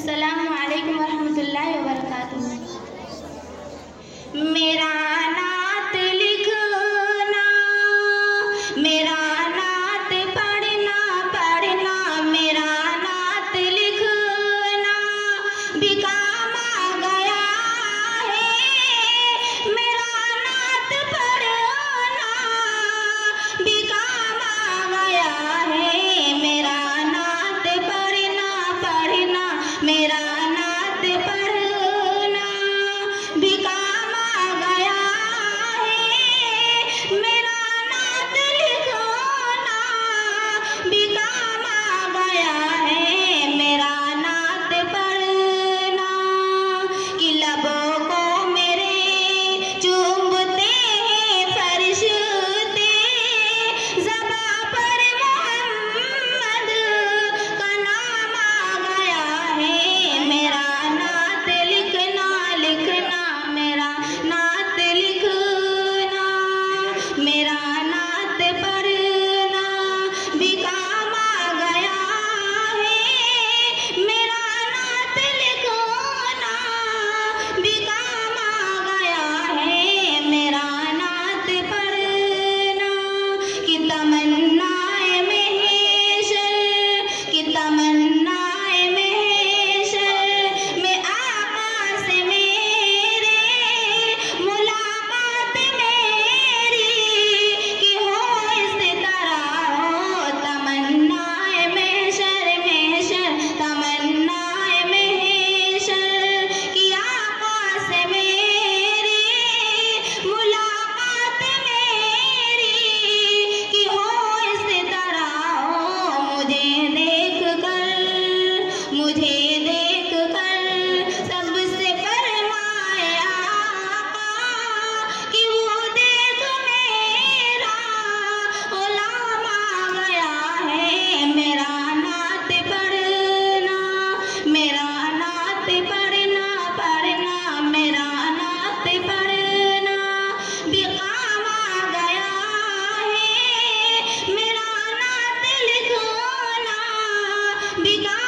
अस्सलामु अलैकुम वरहमतुल्लाहि वबरकातुहू। मेरा नात लिखना, मेरा नात पढ़ना पढ़ना, मेरा नात लिखना भी काम आ गया है। मेरा नात पढ़ना भी काम आ गया है। मेरा नात पढ़ना पढ़ना, मेरा नात पढ़ना भी काम आ गया है। मेरा नात लिखना भी काम आ गया है। मेरा नात पढ़ना कि लबों को मेरे चूमते हैं फरिश्ते, ज़बां पर मोहम्मद का नाम आ गया है। मेरा नात लिखना लिखना, मेरा नात लिखना, मेरा नात पढ़ना भी काम आ गया है। मेरा नात लिखना भी काम आ गया है। मेरा नात पढ़ना कि तमन्नाए महशर, कि तमन्नाए महशर में आका से मेरे मुलाकात मेरी कि हो इस तरह हो। तमन्नाए महशर महशर, तमन्नाए महशर कि आका से मेरी मुलाकात मेरी कि हो इस तरह हो। मुझे देख कर सबसे फरमाया कि वो देख मेरा गुलाम आ गया है। मेरा नात पढ़ना, मेरा नात पढ़ना पढ़ना, मेरा नात पढ़ना भी काम आ गया है। मेरा नात लिखना भी काम